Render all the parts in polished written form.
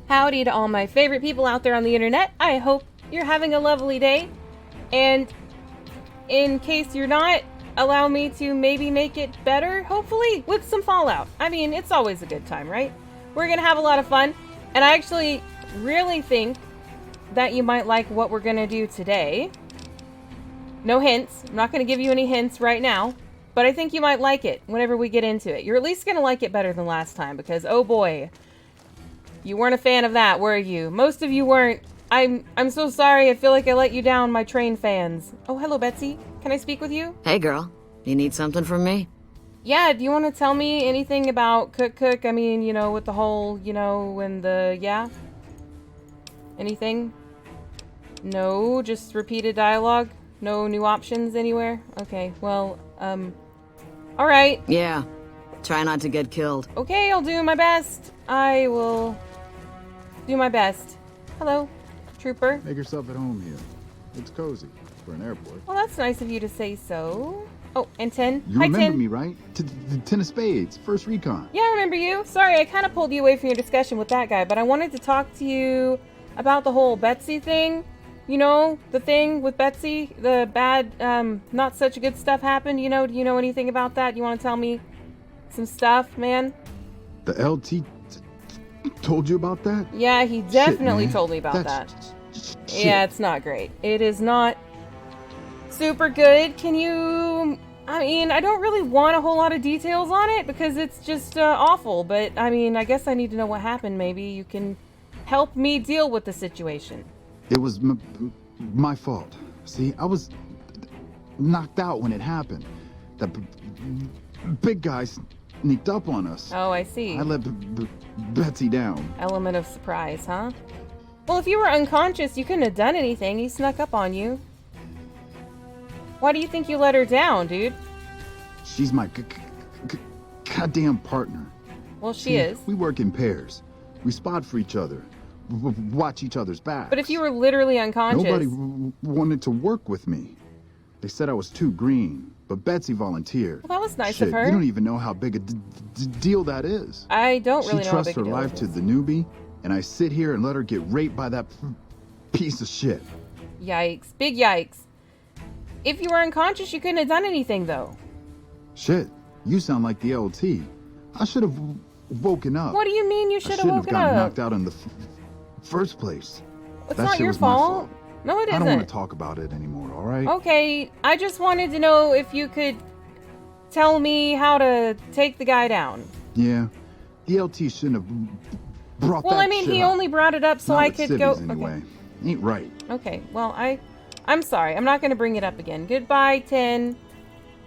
Howdy to all my favorite people out there on the internet. I hope you're having a lovely day. And in case you're not, allow me to maybe make it better, hopefully, with some Fallout. I mean, it's always a good time, right? We're gonna have a lot of fun. And I actually really think that you might like what we're gonna do today. No hints. I'm not gonna give you any hints right now. But I think you might like it whenever we get into it. You're at least gonna like it better than last time because, oh boy, you weren't a fan of that, were you? Most of you weren't. I'm so sorry. I feel like I let you down, my train fans. Oh, hello, Betsy. Can I speak with you? Hey, girl. You need something from me? Yeah, do you want to tell me anything about Cook? I mean, you know, with the whole, you know, and the, yeah? Anything? No, just repeated dialogue? No new options anywhere? Okay, well, alright. Yeah. Try not to get killed. Okay, I'll do my best. I will do my best. Hello, trooper. Make yourself at home here. It's cozy for an airport. Well, that's nice of you to say so. Oh, and Tin. You Hi, remember Tin. me, right? Ten of Spades, first recon. Yeah, I remember you. Sorry, I kind of pulled you away from your discussion with that guy, but I wanted to talk to you about the whole Betsy thing. You know, the thing with Betsy, the bad, not such good stuff happened. You know, do you know anything about that? You want to tell me some stuff, man? The LT told you about that? Yeah, he definitely Shit, man. told me about that. Shit. Yeah, it's not great. It is not super good. Can you... I mean, I don't really want a whole lot of details on it because it's just awful. But, I mean, I guess I need to know what happened. Maybe you can help me deal with the situation. It was my fault. See, I was knocked out when it happened. The big guy sneaked up on us. Oh, I see. I let Betsy down. Element of surprise, huh? Well, if you were unconscious, you couldn't have done anything. He snuck up on you. Why do you think you let her down, dude? She's my goddamn partner. Well, she See, is. We work in pairs. We spot for each other. Watch each other's backs. But if you were literally unconscious... Nobody wanted to work with me. They said I was too green, but Betsy volunteered. Well, that was nice Shit, of her. You don't even know how big a deal that is. I don't really She know how trusts big her a deal life it to is. the newbie, and I sit here and let her get raped by that piece of shit. Yikes. Big yikes. If you were unconscious, you couldn't have done anything, though. Shit, you sound like the LT. I should have woken up. What do you mean you should have I shouldn't woken have gotten up? knocked out in the first place. It's That not shit your was my fault. No, it I isn't. don't want to talk about it anymore, all right? Okay, I just wanted to know if you could tell me how to take the guy down. Yeah, the LT shouldn't have brought Well, that I mean, shit he up. only brought it up so Not I with could civvies go... Anyway. Ain't right. Okay, well, I'm sorry. I'm not going to bring it up again. Goodbye, Tin.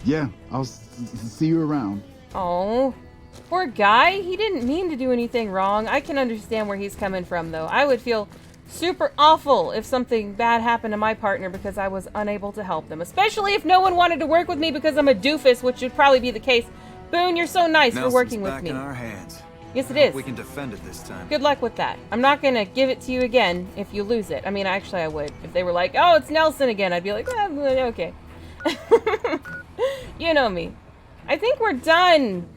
Yeah, I'll see you around. Oh, poor guy. He didn't mean to do anything wrong. I can understand where he's coming from, though. I would feel super awful if something bad happened to my partner because I was unable to help them. Especially if no one wanted to work with me because I'm a doofus, which would probably be the case. Boone, you're so nice for working with me. Back in our hands. Yes, it is. We can defend it this time. Good luck with that. I'm not going to give it to you again if you lose it. I mean, actually, I would. If they were like, oh, it's Nelson again, I'd be like, okay. You know me. I think we're done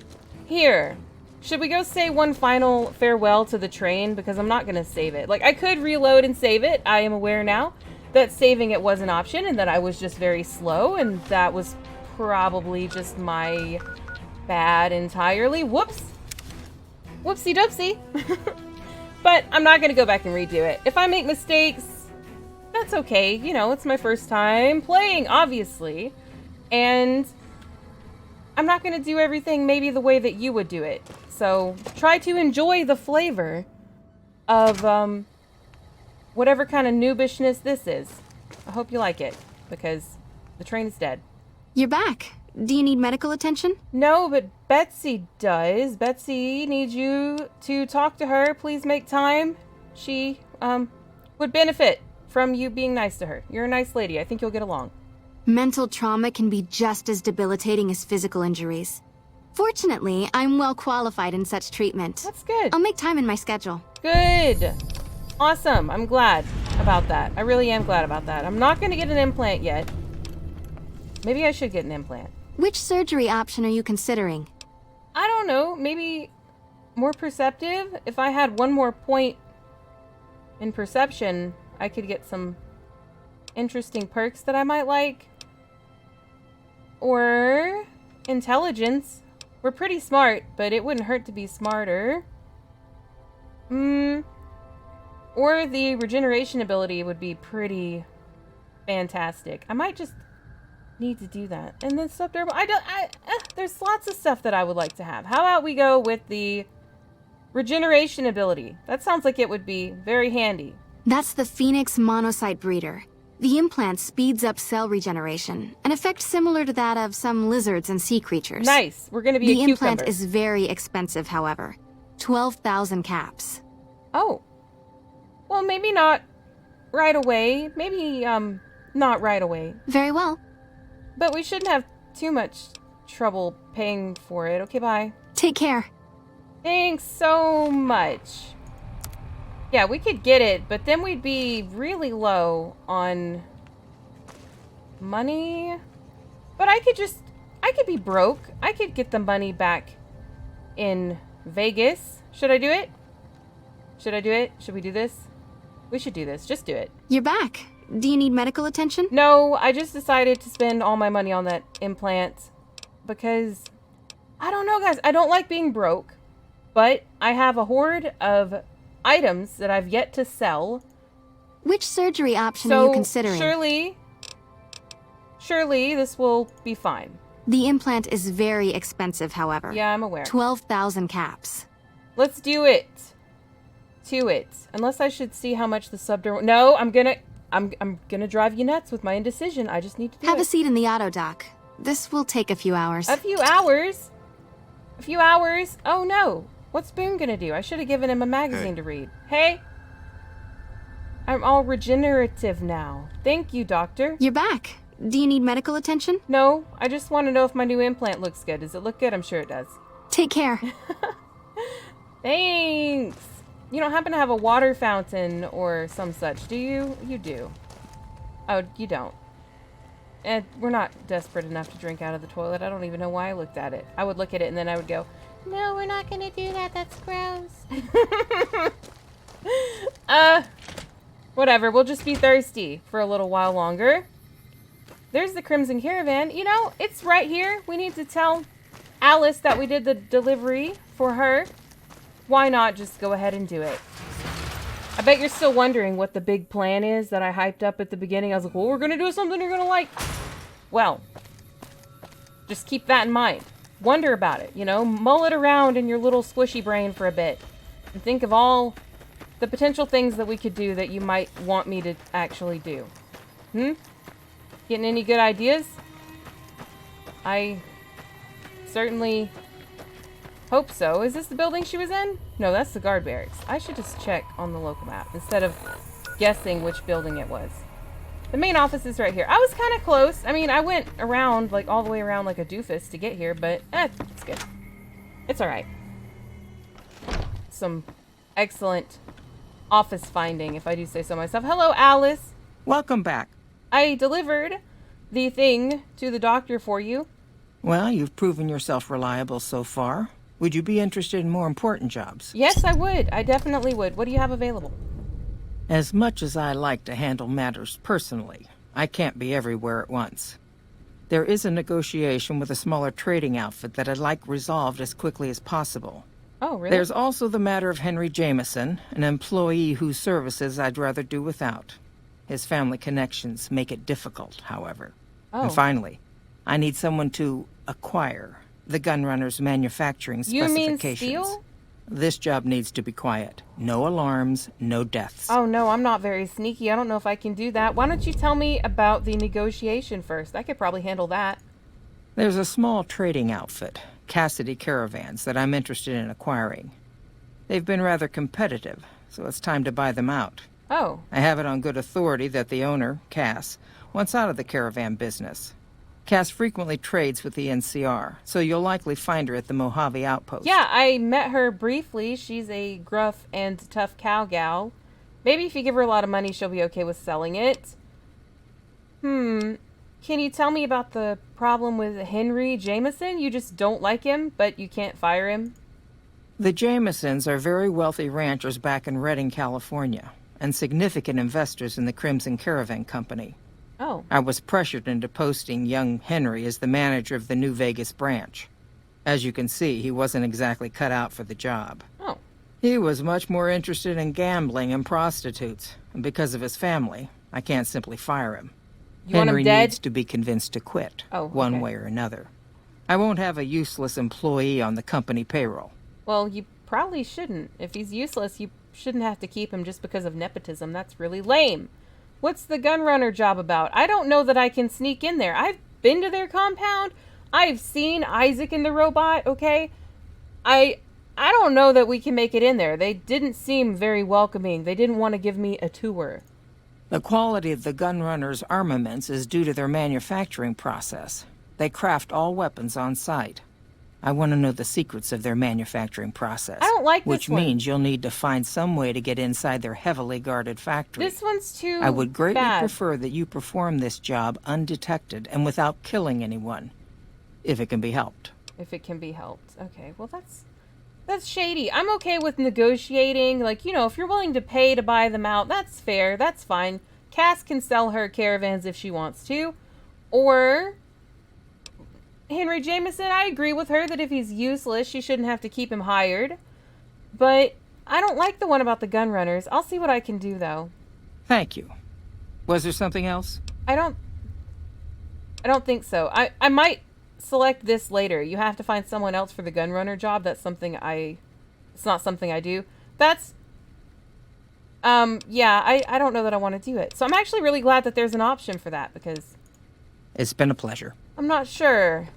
here. Should we go say one final farewell to the train? Because I'm not going to save it. Like, I could reload and save it. I am aware now that saving it was an option and that I was just very slow. And that was probably just my bad entirely. Whoops. Whoopsie doopsie. But I'm not going to go back and redo it. If I make mistakes, that's okay. You know, it's my first time playing, obviously. And I'm not going to do everything maybe the way that you would do it. So try to enjoy the flavor of whatever kind of noobishness this is. I hope you like it, because the train is dead. You're back. Do you need medical attention? No, but Betsy does. Betsy needs you to talk to her. Please make time. She would benefit from you being nice to her. You're a nice lady. I think you'll get along. Mental trauma can be just as debilitating as physical injuries. Fortunately, I'm well qualified in such treatment. That's good. I'll make time in my schedule. Good. Awesome. I'm glad about that. I really am glad about that. I'm not going to get an implant yet. Maybe I should get an implant. Which surgery option are you considering? I don't know. Maybe more perceptive? If I had one more point in perception, I could get some interesting perks that I might like. Or intelligence. We're pretty smart, but it wouldn't hurt to be smarter. Or the regeneration ability would be pretty fantastic. I might just need to do that. And then subdermal. There's lots of stuff that I would like to have. How about we go with the regeneration ability? That sounds like it would be very handy. That's the Phoenix Monocyte Breeder. The implant speeds up cell regeneration, an effect similar to that of some lizards and sea creatures. Nice. We're going to be a cucumber. The implant is very expensive, however. 12,000 caps. Oh. Well, maybe not right away. Maybe, not right away. Very well. But we shouldn't have too much trouble paying for it. Okay, bye. Take care. Thanks so much. Yeah, we could get it, but then we'd be really low on money. But I could be broke. I could get the money back in Vegas. Should I do it? Should I do it? Should we do this? We should do this. Just do it. You're back. Do you need medical attention? No, I just decided to spend all my money on that implant because I don't know, guys. I don't like being broke, but I have a hoard of items that I've yet to sell. Which surgery option are you considering? Surely this will be fine. The implant is very expensive, however. Yeah, I'm aware. 12,000 caps. Let's do it. To it. Unless I should see how much the subdermal... No, I'm gonna drive you nuts with my indecision. I just need to do it. Have a seat in the auto dock. This will take a few hours. A few hours? A few hours? Oh no. What's Boone gonna do? I should have given him a magazine to read. Hey? I'm all regenerative now. Thank you, doctor. You're back. Do you need medical attention? No, I just want to know if my new implant looks good. Does it look good? I'm sure it does. Take care. Thanks. You don't happen to have a water fountain or some such, do you? You do. Oh, you don't. And we're not desperate enough to drink out of the toilet. I don't even know why I looked at it. I would look at it and then I would go, no, we're not gonna do that. That's gross. Whatever. We'll just be thirsty for a little while longer. There's the Crimson Caravan. You know, it's right here. We need to tell Alice that we did the delivery for her. Why not just go ahead and do it? I bet you're still wondering what the big plan is that I hyped up at the beginning. I was like, well, we're gonna do something you're gonna like. Well, just keep that in mind. Wonder about it, you know? Mull it around in your little squishy brain for a bit. And think of all the potential things that we could do that you might want me to actually do. Getting any good ideas? I certainly hope so. Is this the building she was in? No, that's the guard barracks. I should just check on the local map instead of guessing which building it was. The main office is right here. I was kind of close. I mean, I went around, like, all the way around like a doofus to get here, but, it's good. It's alright. Some excellent office finding, if I do say so myself. Hello, Alice. Welcome back. I delivered the thing to the doctor for you. Well, you've proven yourself reliable so far. Would you be interested in more important jobs? Yes, I would. I definitely would. What do you have available? As much as I like to handle matters personally, I can't be everywhere at once. There is a negotiation with a smaller trading outfit that I'd like resolved as quickly as possible. Oh, really? There's also the matter of Henry Jameson, an employee whose services I'd rather do without. His family connections make it difficult, however. Oh. And finally, I need someone to acquire the gunrunner's manufacturing specifications. You mean steal? This job needs to be quiet. No alarms, no deaths. Oh, no, I'm not very sneaky. I don't know if I can do that. Why don't you tell me about the negotiation first? I could probably handle that. There's a small trading outfit, Cassidy Caravans, that I'm interested in acquiring. They've been rather competitive, so it's time to buy them out. Oh. I have it on good authority that the owner, Cass, wants out of the caravan business. Cass frequently trades with the NCR, so you'll likely find her at the Mojave Outpost. Yeah, I met her briefly. She's a gruff and tough cow gal. Maybe if you give her a lot of money, she'll be okay with selling it. Can you tell me about the problem with Henry Jameson? You just don't like him, but you can't fire him? The Jamesons are very wealthy ranchers back in Redding, California. and significant investors in the Crimson Caravan Company. Oh. I was pressured into posting young Henry as the manager of the New Vegas branch. As you can see, he wasn't exactly cut out for the job. Oh. He was much more interested in gambling and prostitutes, and because of his family, I can't simply fire him. You want him Henry dead? needs to be convinced to quit, Oh, one okay. way or another. I won't have a useless employee on the company payroll. Well, you probably shouldn't. If he's useless, you shouldn't have to keep him just because of nepotism. That's really lame. What's the gunrunner job about? I don't know that I can sneak in there. I've been to their compound. I've seen Isaac and the robot, okay? I don't know that we can make it in there. They didn't seem very welcoming. They didn't want to give me a tour. The quality of the gunrunners' armaments is due to their manufacturing process. They craft all weapons on site. I want to know the secrets of their manufacturing process. I don't like this which one. means you'll need to find some way to get inside their heavily guarded factory. This one's too I would greatly bad. prefer that you perform this job undetected and without killing anyone, if it can be helped. If it can be helped. Okay, well that's shady. I'm okay with negotiating. Like, you know, if you're willing to pay to buy them out, that's fair. That's fine. Cass can sell her caravans if she wants to. Or Henry Jameson, I agree with her that if he's useless, she shouldn't have to keep him hired. But I don't like the one about the gun runners. I'll see what I can do, though. Thank you. Was there something else? I don't think so. I might select this later. You have to find someone else for the gun runner job. It's not something I do. That's, yeah, I don't know that I want to do it. So I'm actually really glad that there's an option for that because It's been a pleasure. I'm not sure.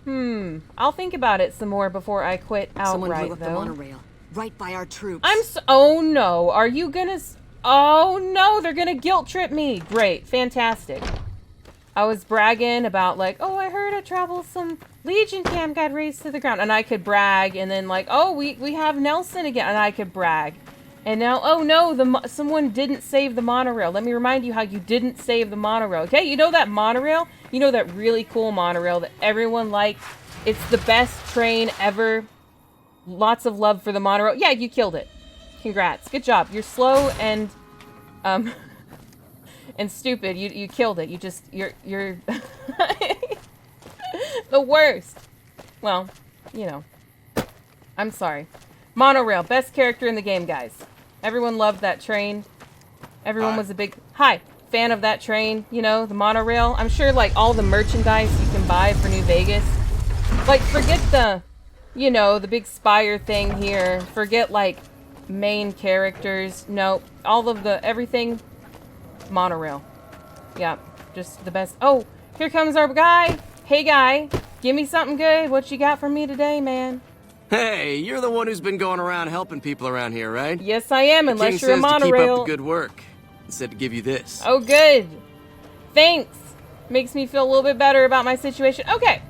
I'll think about it some more before I quit Someone outright, blew up the though. monorail, right by our troops. Oh no, are you gonna, oh no, they're gonna guilt trip me. Great, fantastic. I was bragging about like, oh, I heard a troublesome Legion camp got razed to the ground. And I could brag, and then like, oh, we have Nelson again, and I could brag. And now, oh no, someone didn't save the monorail. Let me remind you how you didn't save the monorail. Okay, you know that monorail? You know that really cool monorail that everyone liked? It's the best train ever. Lots of love for the monorail. Yeah, you killed it. Congrats. Good job. You're slow and, and stupid. You killed it. You're the worst. Well, you know. I'm sorry. Monorail, best character in the game, guys. Everyone loved that train. Everyone was a big fan of that train, you know, the monorail. I'm sure like all the merchandise you can buy for New Vegas. Like forget the, you know, the big spire thing here. Forget like main characters. No, all of the everything monorail. Yeah, just the best. Oh, here comes our guy. Hey guy, give me something good. What you got for me today, man? Hey, you're the one who's been going around helping people around here, right? Yes, I am, The unless king you're a says to keep monorail. up the good work. He said to give you this. Oh, good. Thanks. Makes me feel a little bit better about my situation. Okay,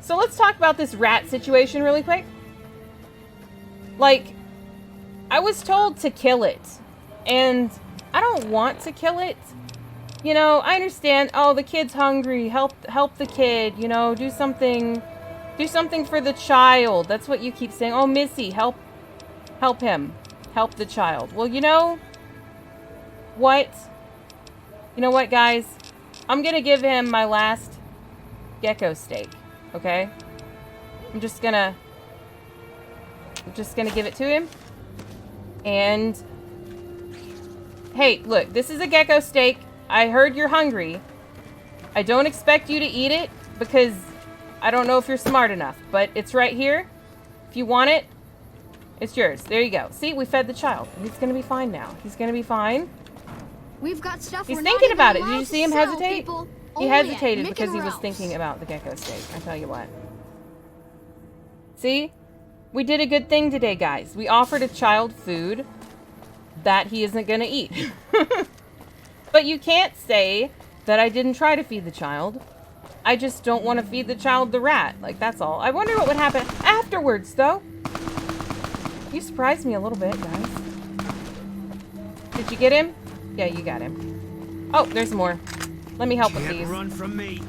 so let's talk about this rat situation really quick. Like, I was told to kill it, and I don't want to kill it. You know, I understand. Oh, the kid's hungry. Help the kid. You know, do something for the child. That's what you keep saying. Oh, Missy, help him. Help the child. Well, you know what? You know what, guys? I'm gonna give him my last gecko steak. Okay? I'm just gonna give it to him. And hey, look, this is a gecko steak. I heard you're hungry. I don't expect you to eat it because I don't know if you're smart enough, but it's right here. If you want it, it's yours. There you go. See, we fed the child. He's gonna be fine now. He's gonna be fine. We've got stuff He's we're thinking not about it. even Did you allowed see to him sell, hesitate? people. He Only at hesitated Mick because and he was Ralph's. thinking about the gecko steak. I tell you what. See? We did a good thing today, guys. We offered a child food that he isn't gonna eat. But you can't say that I didn't try to feed the child. I just don't want to feed the child the rat. Like, that's all. I wonder what would happen afterwards, though. You surprised me a little bit, guys. Did you get him? Yeah, you got him. Oh, there's more. Let me help with these. Run from me.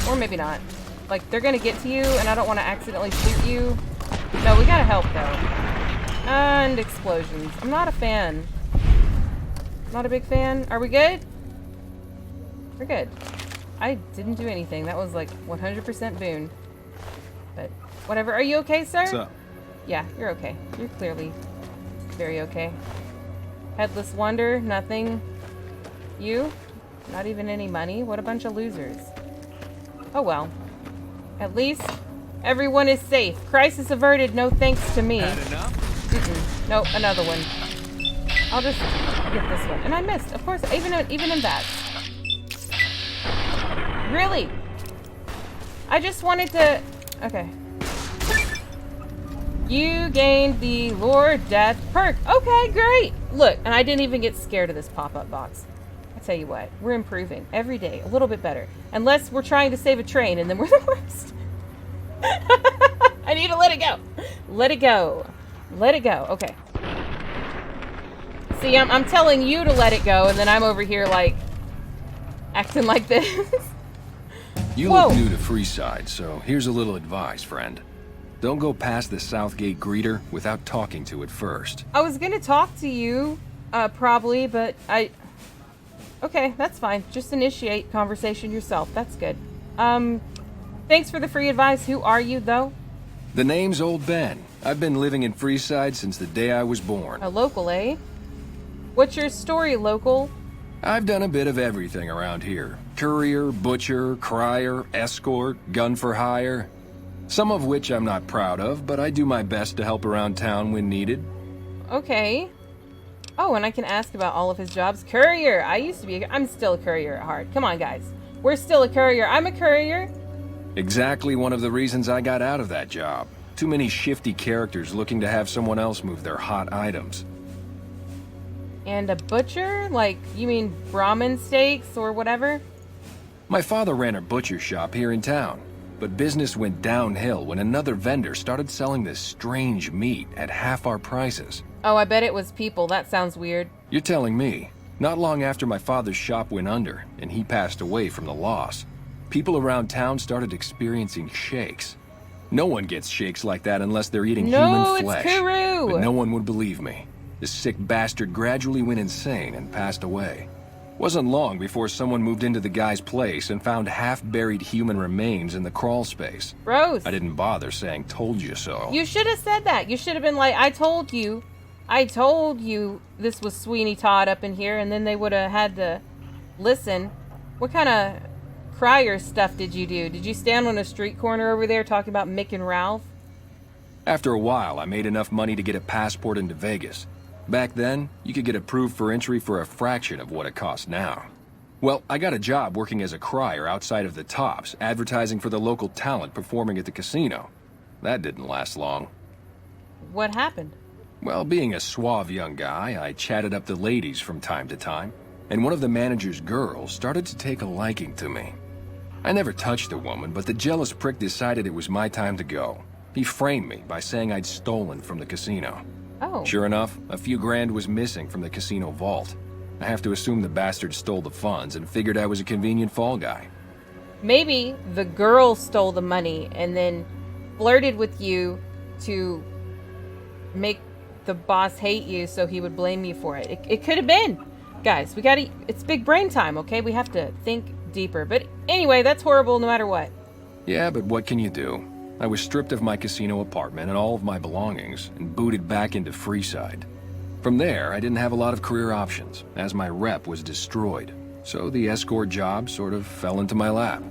Or maybe not. Like, they're gonna get to you, and I don't want to accidentally shoot you. No, we gotta help, though. And explosions. I'm not a fan. Not a big fan. Are we good? We're good. I didn't do anything. That was like 100% Boone. But whatever. Are you okay, sir? What's up? Yeah, you're okay. You're clearly very okay. Headless Wonder, nothing. You? Not even any money? What a bunch of losers. Oh well. At least everyone is safe. Crisis averted, no thanks to me. Had enough? Nope, another one. I'll just get this one. And I missed, of course, even in that. Really? I just wanted to... Okay. You gained the Lure Death perk. Okay, great. Look, and I didn't even get scared of this pop-up box. I tell you what, we're improving every day, a little bit better. Unless we're trying to save a train, and then we're the worst. I need to let it go. Let it go. Let it go. Okay. See, I'm telling you to let it go, and then I'm over here, like, acting like this. You Whoa. look new to Freeside, so here's a little advice, friend. Don't go past the Southgate greeter without talking to it first. I was gonna talk to you, probably, but Okay, that's fine. Just initiate conversation yourself. That's good. Thanks for the free advice. Who are you, though? The name's Old Ben. I've been living in Freeside since the day I was born. A local, eh? What's your story, local? I've done a bit of everything around here. Courier, butcher, crier, escort, gun for hire. Some of which I'm not proud of, but I do my best to help around town when needed. Okay. Oh, and I can ask about all of his jobs. Courier! I'm still a courier at heart. Come on, guys. We're still a courier. I'm a courier. Exactly one of the reasons I got out of that job. Too many shifty characters looking to have someone else move their hot items. And a butcher? Like, you mean Brahmin steaks or whatever? My father ran a butcher shop here in town, but business went downhill when another vendor started selling this strange meat at half our prices. Oh, I bet it was people. That sounds weird. You're telling me. Not long after my father's shop went under, and he passed away from the loss, people around town started experiencing shakes. No one gets shakes like that unless they're eating human flesh. No, it's Kuru! But no one would believe me. The sick bastard gradually went insane and passed away. Wasn't long before someone moved into the guy's place and found half-buried human remains in the crawl space. Gross. I didn't bother saying told you so. You should have said that. You should have been like, I told you this was Sweeney Todd up in here, and then they would have had to listen. What kind of crier stuff did you do? Did you stand on a street corner over there talking about Mick and Ralph? After a while, I made enough money to get a passport into Vegas. Back then, you could get approved for entry for a fraction of what it costs now. Well, I got a job working as a crier outside of the Tops, advertising for the local talent performing at the casino. That didn't last long. What happened? Well, being a suave young guy, I chatted up the ladies from time to time, and one of the manager's girls started to take a liking to me. I never touched the woman, but the jealous prick decided it was my time to go. He framed me by saying I'd stolen from the casino. Oh. Sure enough, a few grand was missing from the casino vault. I have to assume the bastard stole the funds and figured I was a convenient fall guy. Maybe the girl stole the money and then flirted with you to make the boss hate you so he would blame you for it. It could have been. Guys, it's big brain time, okay? We have to think deeper. But anyway, that's horrible no matter what. Yeah, but what can you do? I was stripped of my casino apartment and all of my belongings and booted back into Freeside. From there, I didn't have a lot of career options, as my rep was destroyed. So the escort job sort of fell into my lap.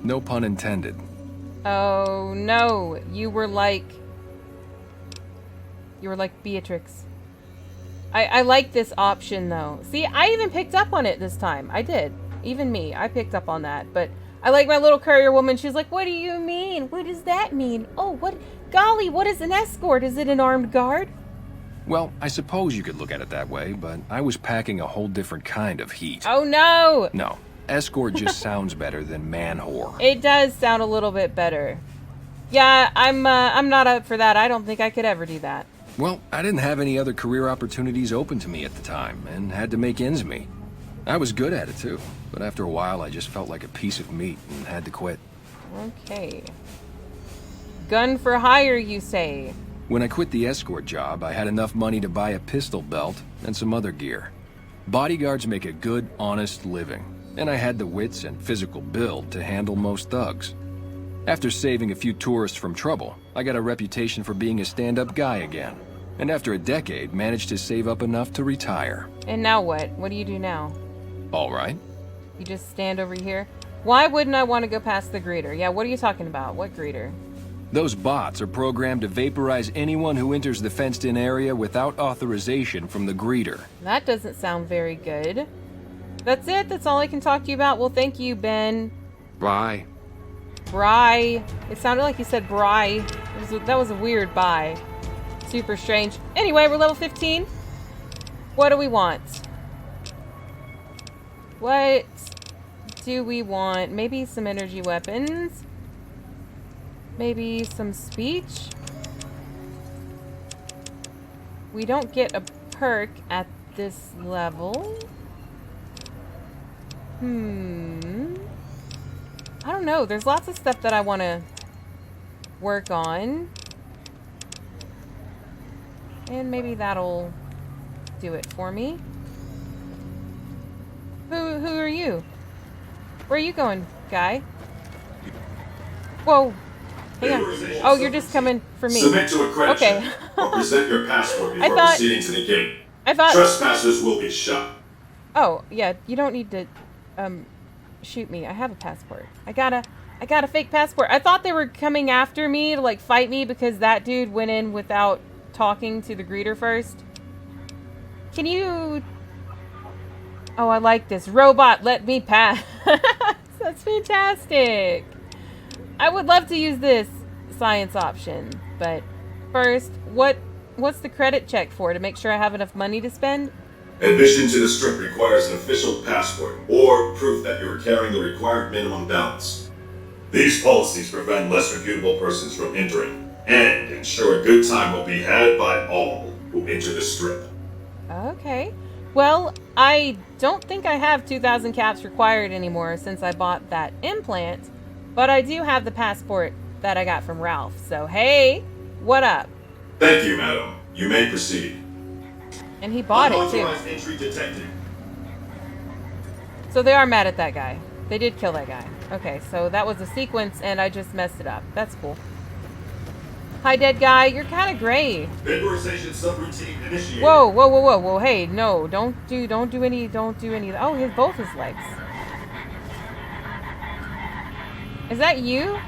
No pun intended. Oh, no. You were like Beatrix. I like this option, though. See, I even picked up on it this time. I did. Even me. I picked up on that. But I like my little courier woman. She's like, what do you mean? What does that mean? Oh, golly, what is an escort? Is it an armed guard? Well, I suppose you could look at it that way, but I was packing a whole different kind of heat. Oh, no. No, escort just sounds better than man-whore. It does sound a little bit better. Yeah, I'm not up for that. I don't think I could ever do that. Well, I didn't have any other career opportunities open to me at the time, and had to make ends meet. I was good at it, too, but after a while I just felt like a piece of meat and had to quit. Okay. Gun for hire, you say? When I quit the escort job, I had enough money to buy a pistol belt and some other gear. Bodyguards make a good, honest living, and I had the wits and physical build to handle most thugs. After saving a few tourists from trouble, I got a reputation for being a stand-up guy again. And after a decade, managed to save up enough to retire. And now what? What do you do now? All right. You just stand over here? Why wouldn't I want to go past the greeter? Yeah, what are you talking about? What greeter? Those bots are programmed to vaporize anyone who enters the fenced-in area without authorization from the greeter. That doesn't sound very good. That's it? That's all I can talk to you about? Well, thank you, Ben. Bye. Bry. It sounded like you said Bry. That was a weird bye. Super strange. Anyway, we're level 15. What do we want? What do we want? Maybe some energy weapons. Maybe some speech. We don't get a perk at this level. I don't know. There's lots of stuff that I want to work on. And maybe that'll do it for me. Who are you? Where are you going, guy? Whoa. Hang on. Oh, you're just coming for me. Submit to a credit okay. check or present your passport before proceeding to the gate. I thought Trespassers will be shot. Oh, yeah, you don't need to shoot me. I have a passport. I got a fake passport. I thought they were coming after me to like fight me because that dude went in without talking to the greeter first. Can you... Oh, I like this. Robot, let me pass. That's fantastic. I would love to use this science option, but first, what's the credit check for to make sure I have enough money to spend? Admission to the strip requires an official passport or proof that you are carrying the required minimum balance. These policies prevent less reputable persons from entering and ensure a good time will be had by all who enter the strip. Okay. Well, I don't think I have 2,000 caps required anymore since I bought that implant, but I do have the passport that I got from Ralph. So, hey, what up? Thank you, madam. You may proceed. And he bought it, too. Unauthorized entry detected. So they are mad at that guy. They did kill that guy. Okay, so that was a sequence, and I just messed it up. That's cool. Hi, dead guy. You're kind of gray. Vaporization subroutine initiated. Whoa, whoa, whoa, whoa, whoa. Hey, no, don't do any. Oh, he has both his legs. Is that you?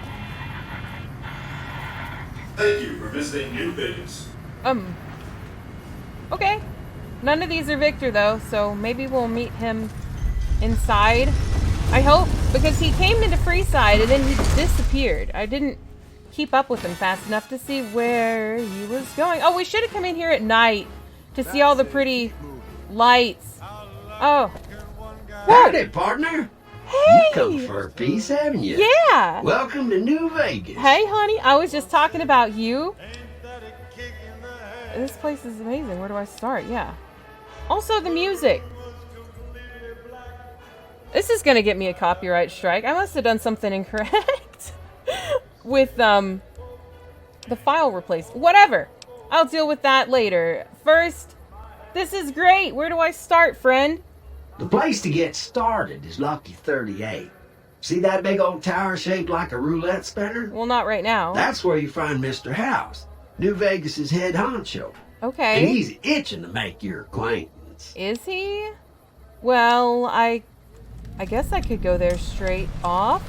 Thank you for visiting New Vegas. Okay. None of these are Victor, though, so maybe we'll meet him inside. I hope, because he came into Freeside and then he disappeared. I didn't keep up with him fast enough to see where he was going. Oh, we should have come in here at night to see all the pretty lights. Oh. Howdy, partner. Hey! You come for a piece, haven't you? Yeah! Welcome to New Vegas. Hey, honey, I was just talking about you. This place is amazing. Where do I start? Yeah. Also, the music. This is gonna get me a copyright strike. I must have done something incorrect with the file replace. Whatever. I'll deal with that later. First, this is great. Where do I start, friend? The place to get started is Lucky 38. See that big old tower shaped like a roulette spinner? Well, not right now. That's where you find Mr. House, New Vegas's head honcho. Okay. And he's itching to make your acquaintance. Is he? Well, I guess I could go there straight off.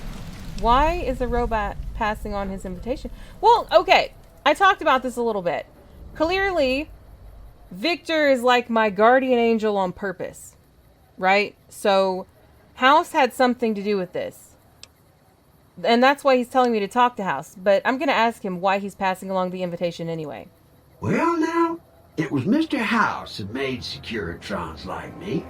Why is a robot passing on his invitation? Well, okay. I talked about this a little bit. Clearly, Victor is like my guardian angel on purpose. Right? So, House had something to do with this. And that's why he's telling me to talk to House. But I'm going to ask him why he's passing along the invitation anyway. Well, now, it was Mr. House that made Securitrons like me.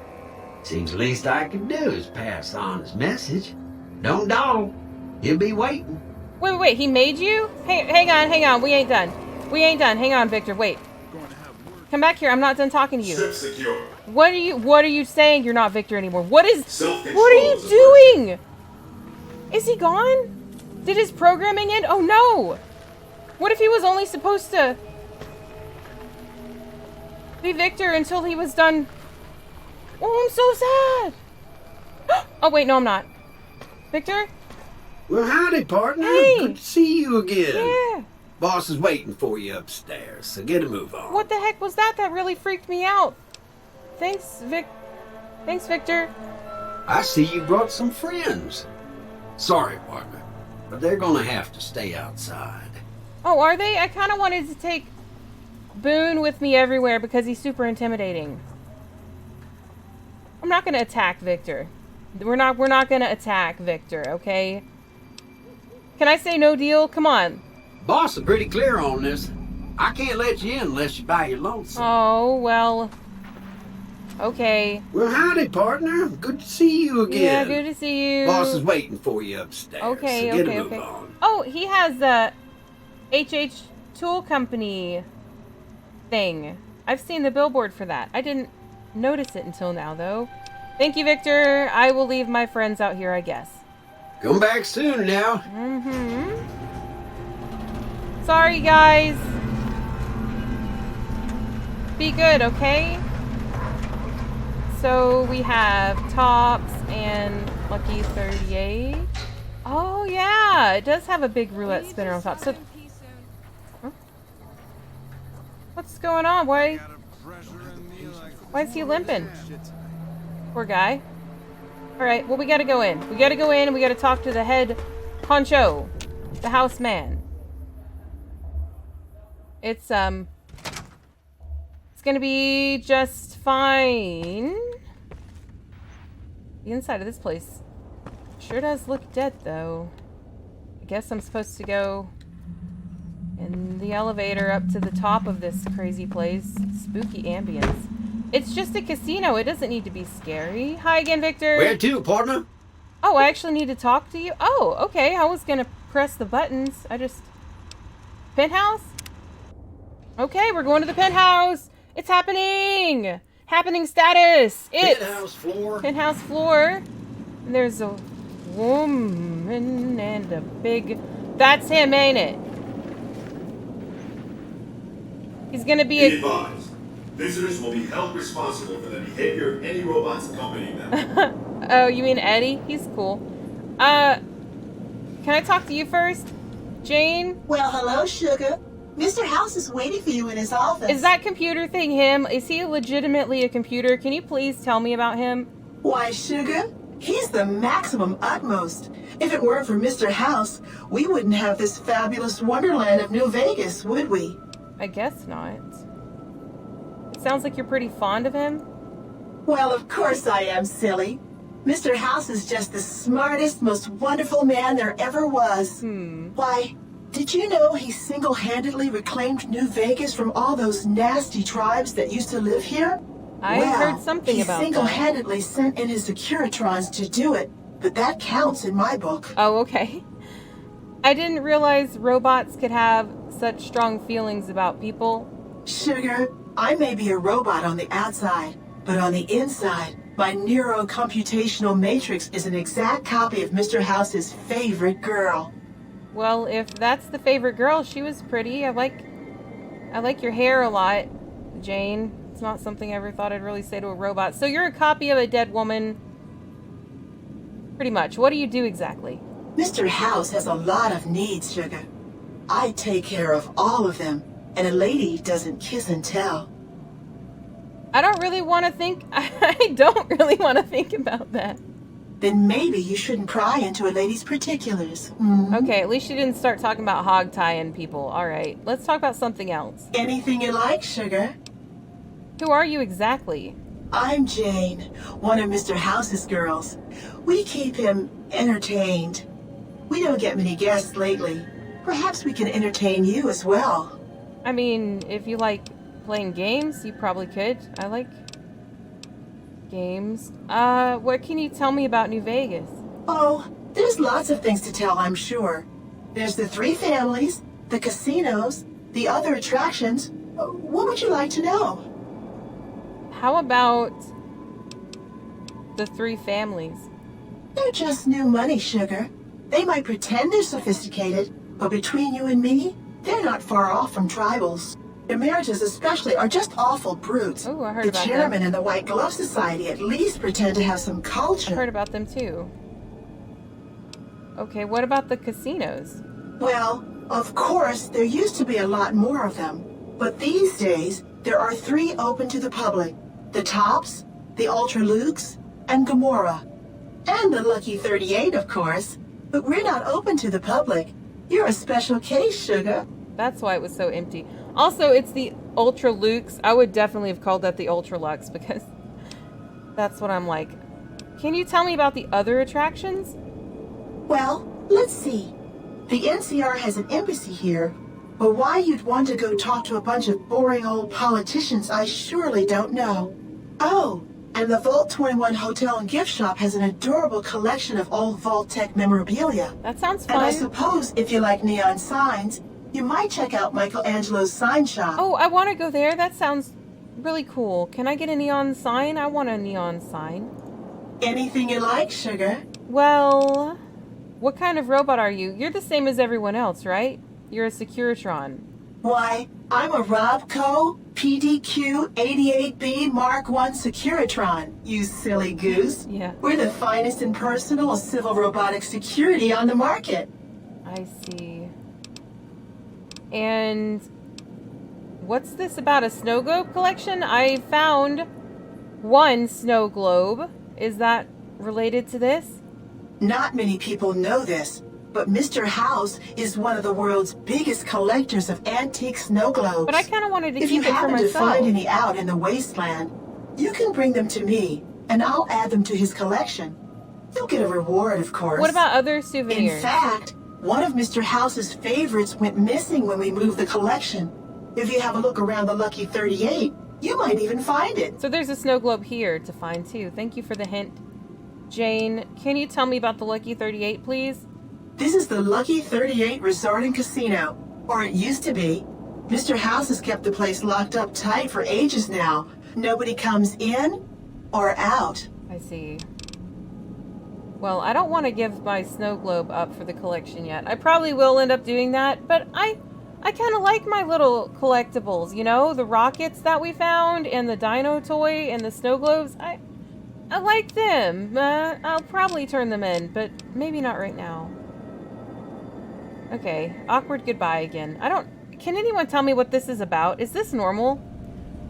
Seems the least I could do is pass on his message. Don't dawdle. He'll be waiting. Wait. He made you? Hey, hang on. We ain't done. Hang on, Victor. Wait. Come back here. I'm not done talking to you. Strip secure. What are you saying? You're not Victor anymore. What are Self-control you doing? Is he gone? Did his programming end? Oh no! What if he was only supposed to be Victor until he was done Oh, I'm so sad. Oh, wait, no, I'm not. Victor? Well, howdy, partner. Hey. Good to see you again. Yeah. Boss is waiting for you upstairs, so get a move on. What the heck was that? That really freaked me out. Thanks, Victor. I see you brought some friends. Sorry, partner, but they're gonna have to stay outside. Oh, are they? I kind of wanted to take Boone with me everywhere because he's super intimidating. I'm not going to attack Victor. We're not going to attack Victor, okay? Can I say no deal? Come on. Boss is pretty clear on this. I can't let you in unless you buy your lonesome. Oh, well. Okay. Well, howdy, partner. Good to see you again. Yeah, good to see you. Boss is waiting for you upstairs. Okay, so get okay, a move okay. on. Oh, he has the HH Tool Company thing. I've seen the billboard for that. I didn't notice it until now, though. Thank you, Victor. I will leave my friends out here, I guess. Come back soon now. Mm-hmm. Sorry, guys. Be good, okay? So we have Tops and Lucky 38. Oh, yeah. It does have a big roulette spinner on top. So, huh? What's going on? Why is he limping? Poor guy. Alright, well, we gotta go in. We gotta go in and we gotta talk to the head honcho. The house man. It's gonna be just fine. The inside of this place sure does look dead, though. I guess I'm supposed to go in the elevator up to the top of this crazy place. Spooky ambience. It's just a casino. It doesn't need to be scary. Hi again, Victor. Where to, partner? Oh, I actually need to talk to you? Oh, okay. I was gonna press the buttons. Penthouse? Okay, we're going to the penthouse. It's happening. Happening status. It's Penthouse floor. Penthouse floor. And there's a woman and a big... That's him, ain't it? He's gonna be Be advised. Visitors will be held responsible for the behavior of any robots accompanying them. Oh, you mean Eddie? He's cool. Can I talk to you first? Jane? Well, hello, Sugar. Mr. House is waiting for you in his office. Is that computer thing him? Is he legitimately a computer? Can you please tell me about him? Why, Sugar? He's the maximum utmost. If it weren't for Mr. House, we wouldn't have this fabulous wonderland of New Vegas, would we? I guess not. It sounds like you're pretty fond of him. Well, of course I am, silly. Mr. House is just the smartest, most wonderful man there ever was. Why, did you know he single-handedly reclaimed New Vegas from all those nasty tribes that used to live here? I heard something about that. He single-handedly sent in his Securitrons to do it, but that counts in my book. Oh, okay. I didn't realize robots could have such strong feelings about people. Sugar, I may be a robot on the outside, but on the inside, my neurocomputational matrix is an exact copy of Mr. House's favorite girl. Well, if that's the favorite girl, she was pretty. I like your hair a lot, Jane. It's not something I ever thought I'd really say to a robot. So you're a copy of a dead woman. Pretty much. What do you do exactly? Mr. House has a lot of needs, Sugar. I take care of all of them, and a lady doesn't kiss and tell. I don't really want to think... I don't really want to think about that. Then maybe you shouldn't pry into a lady's particulars. Okay, at least you didn't start talking about hog tying people. Alright, let's talk about something else. Anything you like, Sugar. Who are you exactly? I'm Jane, one of Mr. House's girls. We keep him entertained. We don't get many guests lately. Perhaps we can entertain you as well. I mean, if you like playing games, you probably could. I like games. What can you tell me about New Vegas? Oh, there's lots of things to tell, I'm sure. There's the 3 families, the casinos, the other attractions. What would you like to know? How about the 3 families? They're just new money, Sugar. They might pretend they're sophisticated, but between you and me, they're not far off from tribals. Emeritus especially are just awful brutes. Oh, I heard the about chairman them. and the White Glove Society at least pretend to have some culture. I heard about them too. Okay, what about the casinos? Well, of course, there used to be a lot more of them. But these days, there are 3 open to the public. The Tops, the Ultra Lukes, and Gamora. And the Lucky 38, of course. But we're not open to the public. You're a special case, Sugar. That's why it was so empty. Also, it's the Ultra Lukes. I would definitely have called that the Ultra Lux because that's what I'm like. Can you tell me about the other attractions? Well, let's see. The NCR has an embassy here, but why you'd want to go talk to a bunch of boring old politicians, I surely don't know. Oh, and the Vault 21 Hotel and Gift Shop has an adorable collection of old Vault-Tec memorabilia. That sounds fun. And I suppose if you like neon signs, you might check out Michelangelo's sign shop. Oh, I want to go there. That sounds really cool. Can I get a neon sign? I want a neon sign. Anything you like, Sugar. Well, what kind of robot are you? You're the same as everyone else, right? You're a Securitron. Why, I'm a Robco PDQ 88B Mark I Securitron, you silly goose. Yeah. We're the finest in personal civil robotic security on the market. I see. And what's this about a snow globe collection? I found one snow globe. Is that related to this? Not many people know this, but Mr. House is one of the world's biggest collectors of antique snow globes. But I kind of wanted to if keep you it for happen myself. to find any out in the wasteland, you can bring them to me, and I'll add them to his collection. You'll get a reward, of course. What about other souvenirs? In fact, one of Mr. House's favorites went missing when we moved the collection. If you have a look around the Lucky 38, you might even find it. So there's a snow globe here to find too. Thank you for the hint. Jane, can you tell me about the Lucky 38, please? This is the Lucky 38 Resort and Casino, or it used to be. Mr. House has kept the place locked up tight for ages now. Nobody comes in or out. I see. Well, I don't want to give my snow globe up for the collection yet. I probably will end up doing that, but I kind of like my little collectibles, you know? The rockets that we found, and the dino toy, and the snow globes. I like them. I'll probably turn them in, but maybe not right now. Okay, awkward goodbye again. Can anyone tell me what this is about? Is this normal?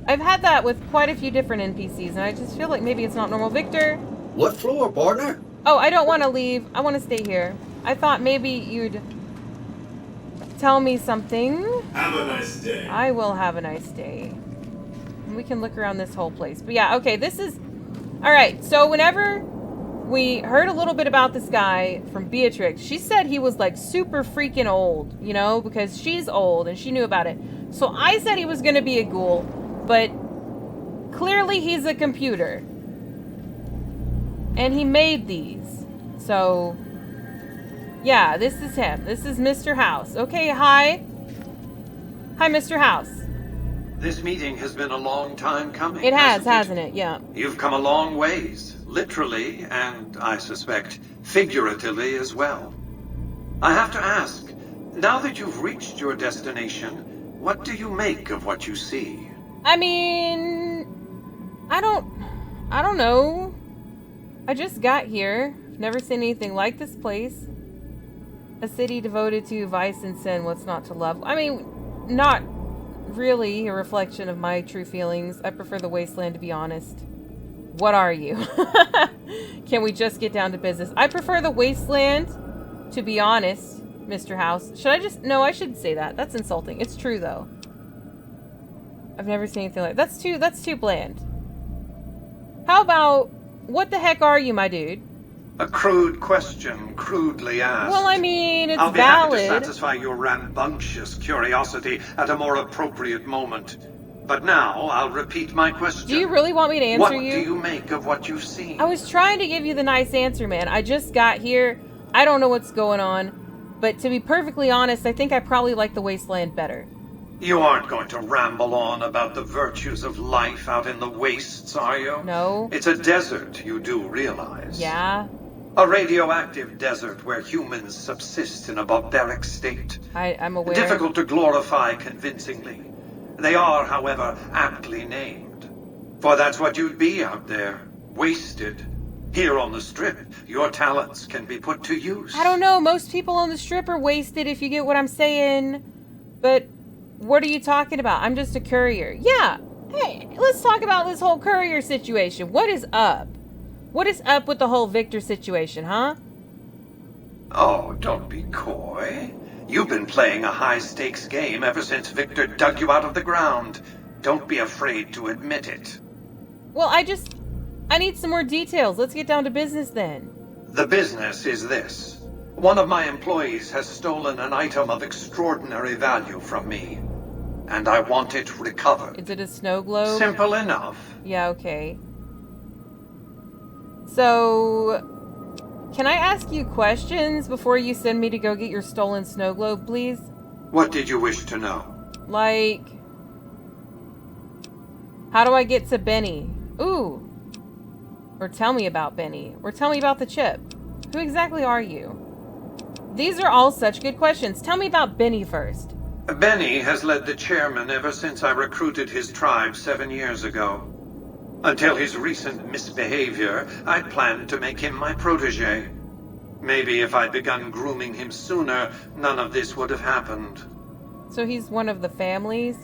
I've had that with quite a few different NPCs, and I just feel like maybe it's not normal. Victor? What floor, partner? Oh, I don't want to leave. I want to stay here. I thought maybe you'd tell me something. Have a nice day. I will have a nice day. And we can look around this whole place. But yeah, okay, this is... Alright, so whenever we heard a little bit about this guy from Beatrix, she said he was like super freaking old, you know, because she's old and she knew about it. So I said he was going to be a ghoul, but clearly he's a computer. And he made these. So, yeah, this is him. This is Mr. House. Okay, hi. Hi, Mr. House. This meeting has been a long time coming. It has, hasn't it? Yeah. You've come a long ways, literally, and I suspect figuratively as well. I have to ask, now that you've reached your destination, what do you make of what you see? I mean, I don't know. I just got here. I've never seen anything like this place. A city devoted to vice and sin, what's not to love. I mean, not really a reflection of my true feelings. I prefer the wasteland, to be honest. What are you? Can we just get down to business? I prefer the wasteland, to be honest, Mr. House. Should I just... No, I shouldn't say that. That's insulting. It's true, though. I've never seen anything like... That's too bland. How about... What the heck are you, my dude? A crude question, crudely asked. Well, I mean, it's I'll be valid. happy to satisfy your rambunctious curiosity at a more appropriate moment. But now, I'll repeat my question. Do you really want me to answer you? What do you make of what you've seen? I was trying to give you the nice answer, man. I just got here. I don't know what's going on. But to be perfectly honest, I think I probably like the wasteland better. You aren't going to ramble on about the virtues of life out in the wastes, are you? No. It's a desert, you do realize. Yeah. A radioactive desert where humans subsist in a barbaric state. I'm aware. Difficult to glorify convincingly. They are, however, aptly named. For that's what you'd be out there, wasted. Here on the Strip, your talents can be put to use. I don't know, most people on the Strip are wasted, if you get what I'm saying. But what are you talking about? I'm just a courier. Yeah, hey, let's talk about this whole courier situation. What is up? What is up with the whole Victor situation, huh? Oh, don't be coy. You've been playing a high-stakes game ever since Victor dug you out of the ground. Don't be afraid to admit it. Well, I need some more details. Let's get down to business then. The business is this. One of my employees has stolen an item of extraordinary value from me, and I want it recovered. Is it a snow globe? Simple enough. Yeah, okay. So, can I ask you questions before you send me to go get your stolen snow globe, please? What did you wish to know? Like, how do I get to Benny? Ooh. Or tell me about Benny. Or tell me about the chip. Who exactly are you? These are all such good questions. Tell me about Benny first. Benny has led the chairman ever since I recruited his tribe 7 years ago. Until his recent misbehavior, I'd planned to make him my protege. Maybe if I'd begun grooming him sooner, none of this would have happened. So he's one of the families?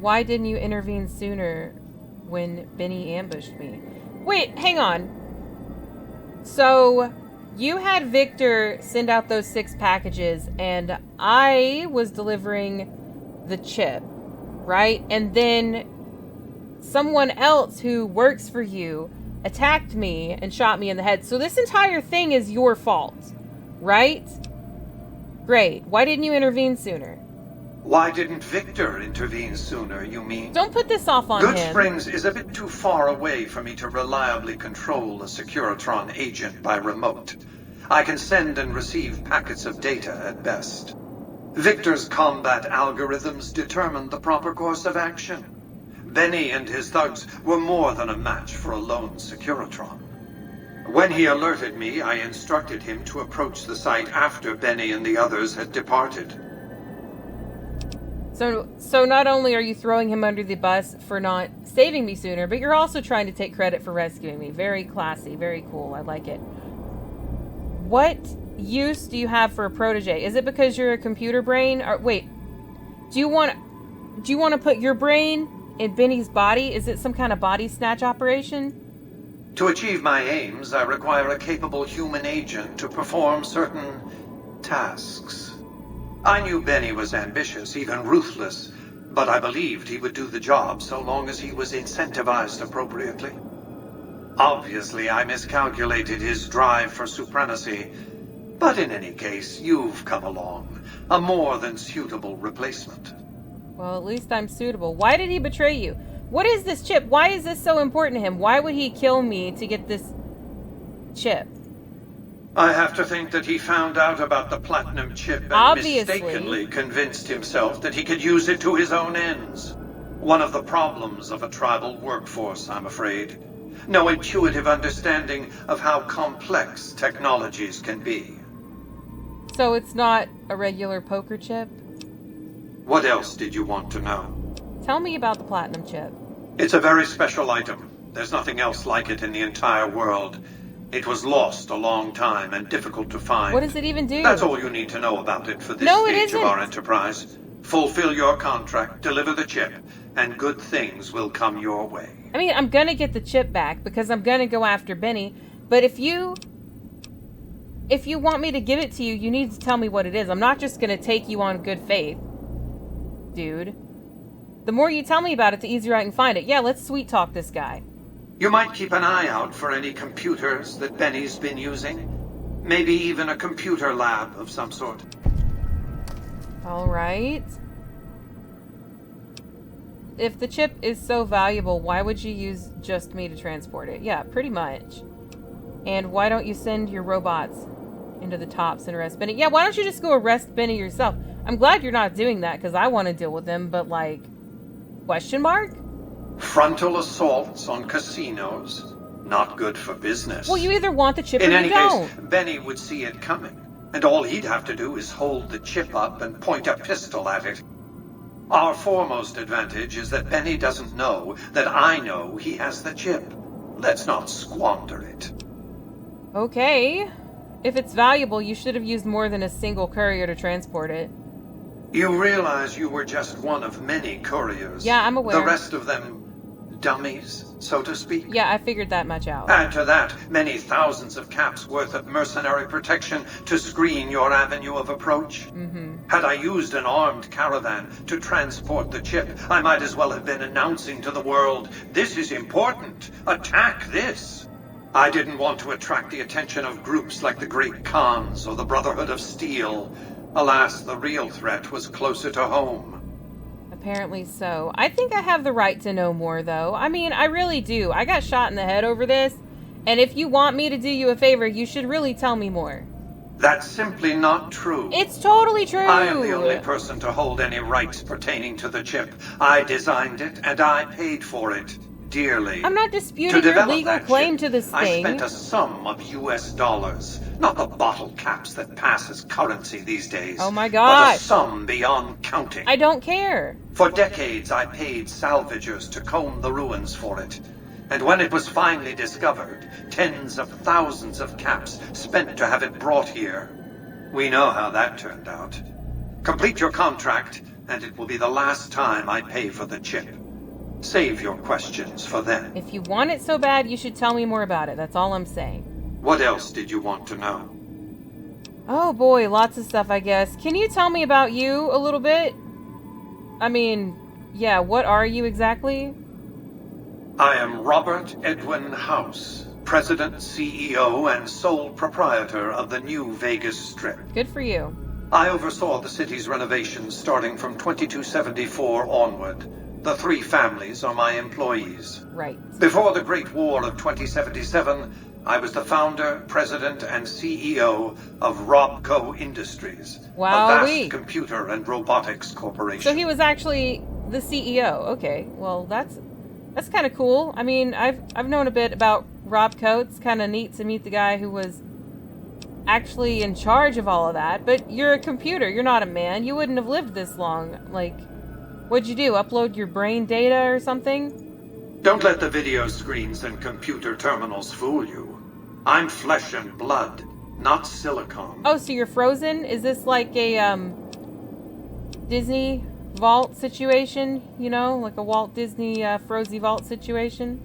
Why didn't you intervene sooner when Benny ambushed me? Wait, hang on. So, you had Victor send out those 6 packages, and I was delivering the chip, right? And then someone else who works for you attacked me and shot me in the head. So this entire thing is your fault, right? Great. Why didn't you intervene sooner? Why didn't Victor intervene sooner, you mean? Don't put this off on him. Good Springs is a bit too far away for me to reliably control a Securitron agent by remote. I can send and receive packets of data at best. Victor's combat algorithms determine the proper course of action. Benny and his thugs were more than a match for a lone Securitron. When he alerted me, I instructed him to approach the site after Benny and the others had departed. So not only are you throwing him under the bus for not saving me sooner, but you're also trying to take credit for rescuing me. Very classy, very cool. I like it. What use do you have for a protege? Is it because you're a computer brain? Or wait, do you want to put your brain in Benny's body? Is it some kind of body snatch operation? To achieve my aims, I require a capable human agent to perform certain tasks. I knew Benny was ambitious, even ruthless, but I believed he would do the job so long as he was incentivized appropriately. Obviously, I miscalculated his drive for supremacy, but in any case, you've come along, a more than suitable replacement. Well, at least I'm suitable. Why did he betray you? What is this chip? Why is this so important to him? Why would he kill me to get this chip? I have to think that he found out about the platinum chip and Obviously. mistakenly convinced himself that he could use it to his own ends. One of the problems of a tribal workforce, I'm afraid. No intuitive understanding of how complex technologies can be. So it's not a regular poker chip? What else did you want to know? Tell me about the platinum chip. It's a very special item. There's nothing else like it in the entire world. It was lost a long time and difficult to find. What does it even do? That's all you need to know about it for this stage of our enterprise. Fulfill your contract, deliver the chip, and good things will come your way. I mean, I'm gonna get the chip back because I'm gonna go after Benny, but if you want me to give it to you, you need to tell me what it is. I'm not just gonna take you on good faith, dude. The more you tell me about it, the easier I can find it. Yeah, let's sweet talk this guy. You might keep an eye out for any computers that Benny's been using. Maybe even a computer lab of some sort. All right. If the chip is so valuable, why would you use just me to transport it? Yeah, pretty much. And why don't you send your robots into the tops and arrest Benny? Yeah, why don't you just go arrest Benny yourself? I'm glad you're not doing that because I want to deal with him, but like, question mark? Frontal assaults on casinos, not good for business. Well, you either want the chip or you don't. In any case, Benny would see it coming, and all he'd have to do is hold the chip up and point a pistol at it. Our foremost advantage is that Benny doesn't know that I know he has the chip. Let's not squander it. Okay. If it's valuable, you should have used more than a single courier to transport it. You realize you were just one of many couriers. Yeah, I'm aware. The rest of them, dummies, so to speak. Yeah, I figured that much out. Add to that many thousands of caps worth of mercenary protection to screen your avenue of approach. Had I used an armed caravan to transport the chip, I might as well have been announcing to the world, this is important, attack this. I didn't want to attract the attention of groups like the Great Khans or the Brotherhood of Steel. Alas, the real threat was closer to home. Apparently so. I think I have the right to know more, though. I mean, I really do. I got shot in the head over this, and if you want me to do you a favor, you should really tell me more. That's simply not true. It's totally true. I am the only person to hold any rights pertaining to the chip. I designed it, and I paid for it. Dearly. I'm not disputing your legal claim to this thing. I spent a sum of US dollars, not the bottle caps that pass as currency these days. Oh my gosh. But a sum beyond counting. I don't care. For decades, I paid salvagers to comb the ruins for it. And when it was finally discovered, tens of thousands of caps spent to have it brought here. We know how that turned out. Complete your contract, and it will be the last time I pay for the chip. Save your questions for then. If you want it so bad, you should tell me more about it. That's all I'm saying. What else did you want to know? Oh boy, lots of stuff, I guess. Can you tell me about you a little bit? I mean, yeah, what are you exactly? I am Robert Edwin House, President, CEO, and sole proprietor of the new Vegas Strip. Good for you. I oversaw the city's renovations starting from 2274 onward. The 3 families are my employees. Right. Before the Great War of 2077, I was the founder, president, and CEO of Robco Industries, a vast computer and robotics corporation. So he was actually the CEO. Okay, well that's kind of cool. I mean, I've known a bit about Robco. It's kind of neat to meet the guy who was actually in charge of all of that. But you're a computer. You're not a man. You wouldn't have lived this long. Like, what'd you do? Upload your brain data or something? Don't let the video screens and computer terminals fool you. I'm flesh and blood, not silicone. Oh, so you're frozen? Is this like a Disney vault situation? You know, like a Walt Disney Frozy vault situation?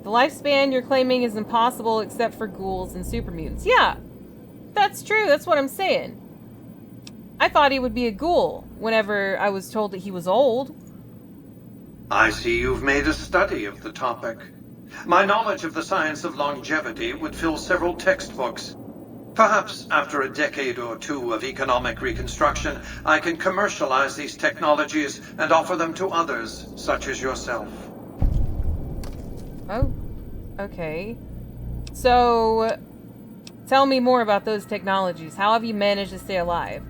The lifespan you're claiming is impossible except for ghouls and super mutants. Yeah, that's true. That's what I'm saying. I thought he would be a ghoul whenever I was told that he was old. I see you've made a study of the topic. My knowledge of the science of longevity would fill several textbooks. Perhaps after a decade or 2 of economic reconstruction, I can commercialize these technologies and offer them to others, such as yourself. Oh, okay. So, tell me more about those technologies. How have you managed to stay alive?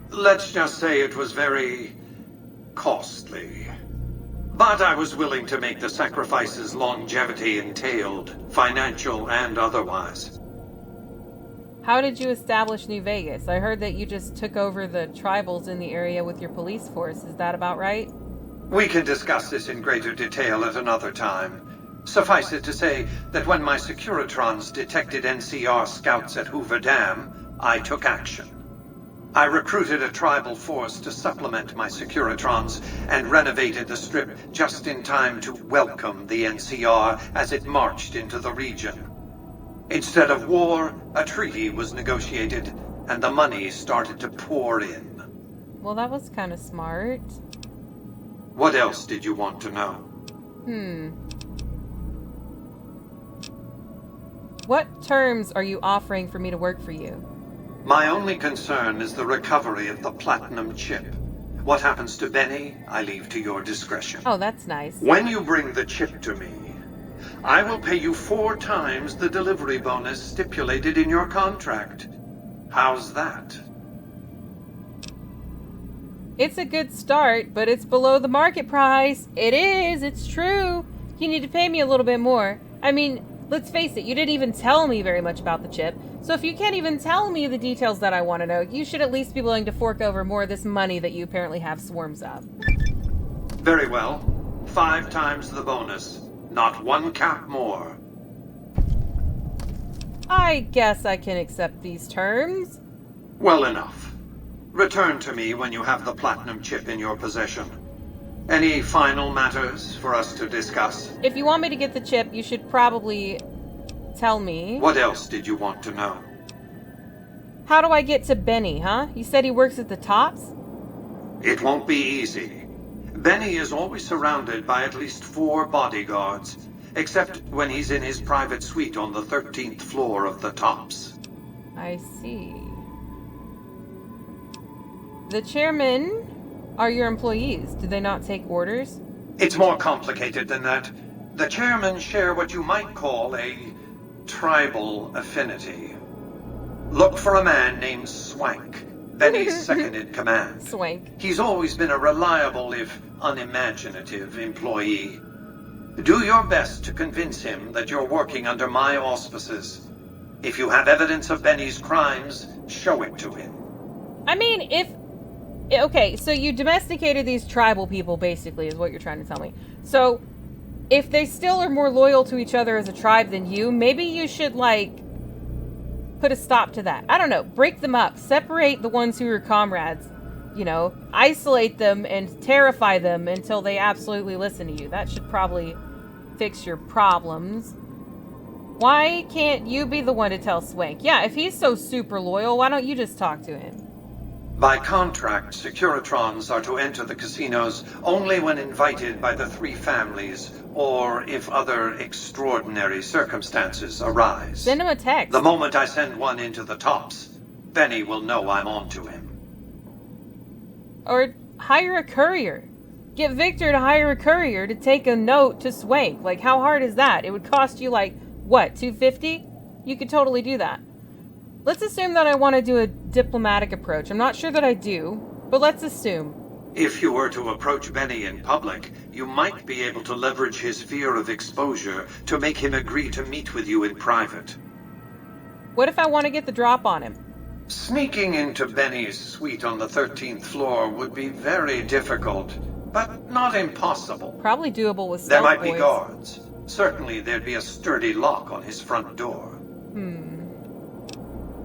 Let's just say it was very costly. But I was willing to make the sacrifices longevity entailed, financial and otherwise. How did you establish New Vegas? I heard that you just took over the tribals in the area with your police force. Is that about right? We can discuss this in greater detail at another time. Suffice it to say that when my Securitrons detected NCR scouts at Hoover Dam, I took action. I recruited a tribal force to supplement my Securitrons and renovated the Strip just in time to welcome the NCR as it marched into the region. Instead of war, a treaty was negotiated, and the money started to pour in. Well, that was kind of smart. What else did you want to know? What terms are you offering for me to work for you? My only concern is the recovery of the platinum chip. What happens to Benny, I leave to your discretion. Oh, that's nice. When you bring the chip to me, I will pay you 4 times the delivery bonus stipulated in your contract. How's that? It's a good start, but it's below the market price. It is, it's true. You need to pay me a little bit more. I mean, let's face it, you didn't even tell me very much about the chip. So if you can't even tell me the details that I want to know, you should at least be willing to fork over more of this money that you apparently have swarms of. Very well. 5 times the bonus. Not 1 cap more. I guess I can accept these terms. Well enough. Return to me when you have the platinum chip in your possession. Any final matters for us to discuss? If you want me to get the chip, you should probably tell me. What else did you want to know? How do I get to Benny, huh? You said he works at the Tops? It won't be easy. Benny is always surrounded by at least 4 bodyguards, except when he's in his private suite on the 13th floor of the Tops. I see. The chairmen are your employees. Do they not take orders? It's more complicated than that. The chairmen share what you might call a tribal affinity. Look for a man named Swank, Benny's second in command. Swank. He's always been a reliable, if unimaginative, employee. Do your best to convince him that you're working under my auspices. If you have evidence of Benny's crimes, show it to him. I mean, okay, so you domesticated these tribal people, basically, is what you're trying to tell me. So, if they still are more loyal to each other as a tribe than you, maybe you should, like, put a stop to that. I don't know. Break them up. Separate the ones who are comrades. You know, isolate them and terrify them until they absolutely listen to you. That should probably fix your problems. Why can't you be the one to tell Swank? Yeah, if he's so super loyal, why don't you just talk to him? By contract, Securitrons are to enter the casinos only when invited by the 3 families, or if other extraordinary circumstances arise. Send him a text. The moment I send one into the Tops, Benny will know I'm on to him. Or hire a courier. Get Victor to hire a courier to take a note to Swank. Like, how hard is that? It would cost you, like, what, $250? You could totally do that. Let's assume that I want to do a diplomatic approach. I'm not sure that I do, but let's assume. If you were to approach Benny in public, you might be able to leverage his fear of exposure to make him agree to meet with you in private. What if I want to get the drop on him? Sneaking into Benny's suite on the 13th floor would be very difficult, but not impossible. Probably doable with stealth. There might be guards. Certainly there'd be a sturdy lock on his front door.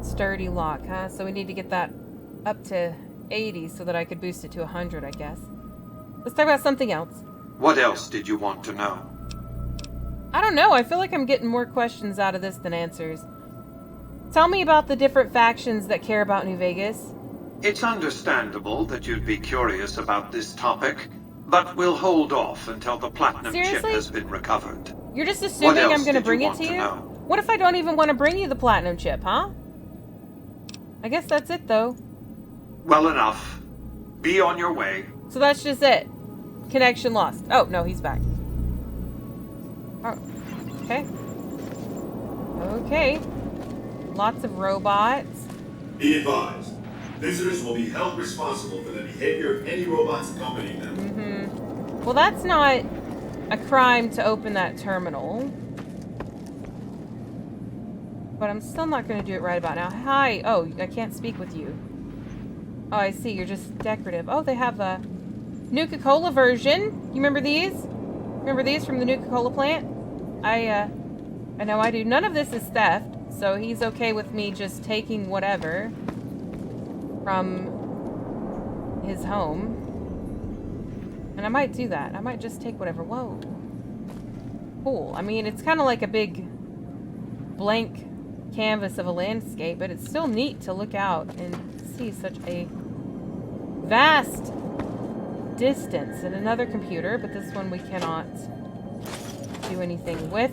Sturdy lock, huh? So we need to get that up to 80 so that I could boost it to 100, I guess. Let's talk about something else. What else did you want to know? I don't know. I feel like I'm getting more questions out of this than answers. Tell me about the different factions that care about New Vegas. It's understandable that you'd be curious about this topic, but we'll hold off until the platinum chip has been recovered. You're just assuming I'm going to bring it to you? What if I don't even want to bring you the platinum chip, huh? I guess that's it, though. Well enough. Be on your way. So that's just it. Connection lost. Oh, no, he's back. Oh, okay. Okay. Lots of robots. Be advised, visitors will be held responsible for the behavior of any robots accompanying them. Well, that's not a crime to open that terminal. But I'm still not going to do it right about now. Hi. Oh, I can't speak with you. Oh, I see. You're just decorative. Oh, they have a Nuka-Cola version. You remember these? Remember these from the Nuka-Cola plant? I know I do. None of this is theft, so he's okay with me just taking whatever from his home. And I might do that. I might just take whatever. Whoa. Cool. I mean, it's kind of like a big blank canvas of a landscape, but it's still neat to look out and see such a vast distance. And another computer, but this one we cannot do anything with.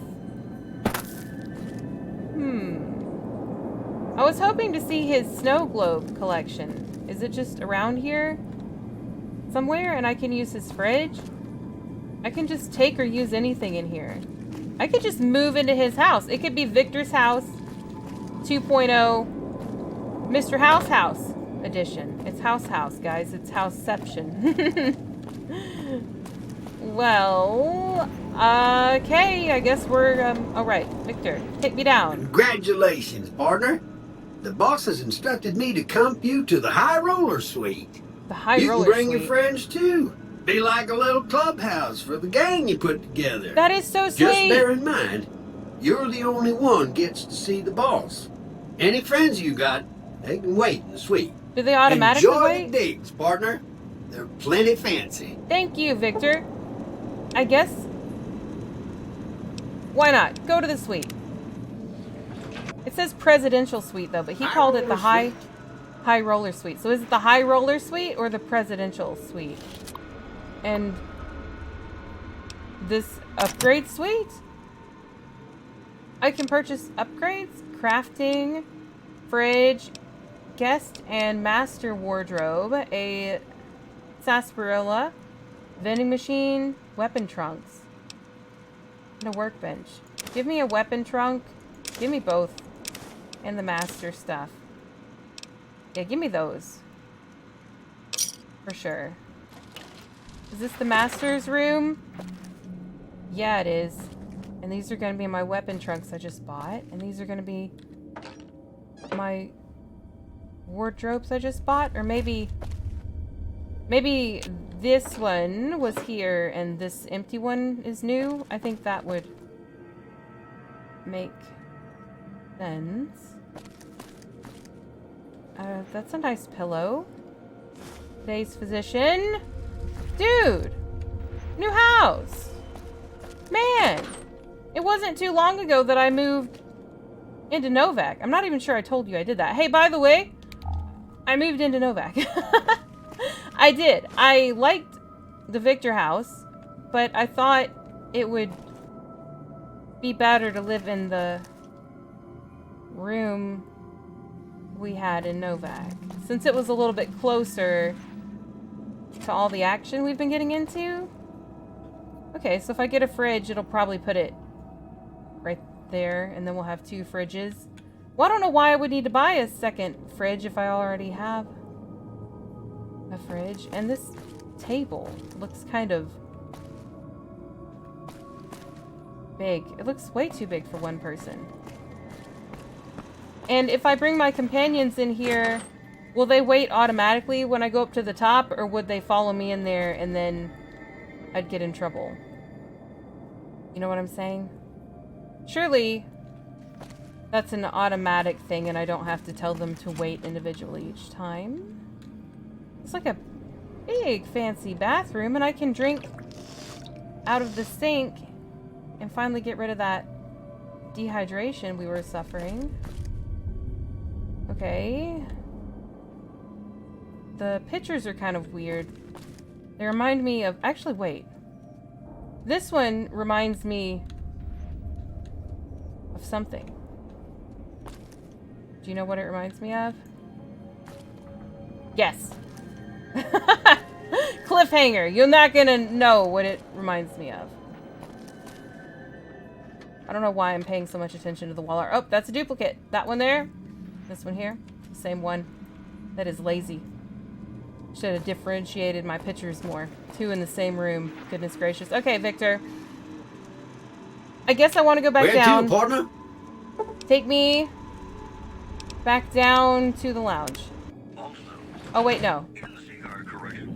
I was hoping to see his snow globe collection. Is it just around here somewhere? And I can use his fridge? I can just take or use anything in here. I could just move into his house. It could be Victor's house 2.0 Mr. House edition. It's house, guys. It's houseception. Well, Okay, I guess we're, alright. Victor, take me down. Congratulations, partner. The boss has instructed me to comp you to the High Roller Suite. The High You Roller can bring Suite. your friends, too. Be like a little clubhouse for the gang you put together. That is so sweet. Just bear in mind, you're the only one gets to see the boss. Any friends you got, they can wait in the suite. Do they automatically Enjoy wait? the digs, partner. They're plenty fancy. Thank you, Victor. I guess... Why not? Go to the suite. It says presidential suite, though, but he called it the high roller suite. So is it the high roller suite or the presidential suite? And this upgrade suite? I can purchase upgrades, crafting, fridge, guest and master wardrobe, a sarsaparilla, vending machine, weapon trunks, and a workbench. Give me a weapon trunk. Give me both. And the master stuff. Yeah, give me those. For sure. Is this the master's room? Yeah, it is. And these are going to be my weapon trunks I just bought. And these are going to be my wardrobes I just bought. Or maybe this one was here and this empty one is new. I think that would make sense. That's a nice pillow. Today's physician. Dude! New house! Man! It wasn't too long ago that I moved into Novak. I'm not even sure I told you I did that. Hey, by the way, I moved into Novak. I did. I liked the Victor house, but I thought it would be better to live in the room we had in Novak, since it was a little bit closer to all the action we've been getting into. Okay, so if I get a fridge, it'll probably put it right there, and then we'll have 2 fridges. Well, I don't know why I would need to buy a second fridge if I already have a fridge. And this table looks kind of big. It looks way too big for one person. And if I bring my companions in here, will they wait automatically when I go up to the top, or would they follow me in there and then I'd get in trouble? You know what I'm saying? Surely that's an automatic thing and I don't have to tell them to wait individually each time. It's like a big fancy bathroom, and I can drink out of the sink and finally get rid of that dehydration we were suffering. Okay. The pictures are kind of weird. They remind me of... Actually, wait. This one reminds me of something. Do you know what it reminds me of? Yes. Cliffhanger. You're not gonna know what it reminds me of. I don't know why I'm paying so much attention to the wall art. Oh, that's a duplicate. That one there. This one here. Same one. That is lazy. Should have differentiated my pictures more. 2 in the same room. Goodness gracious. Okay, Victor. I guess I want to go back down. Where to, partner? Take me back down to the lounge. Oh, wait, no.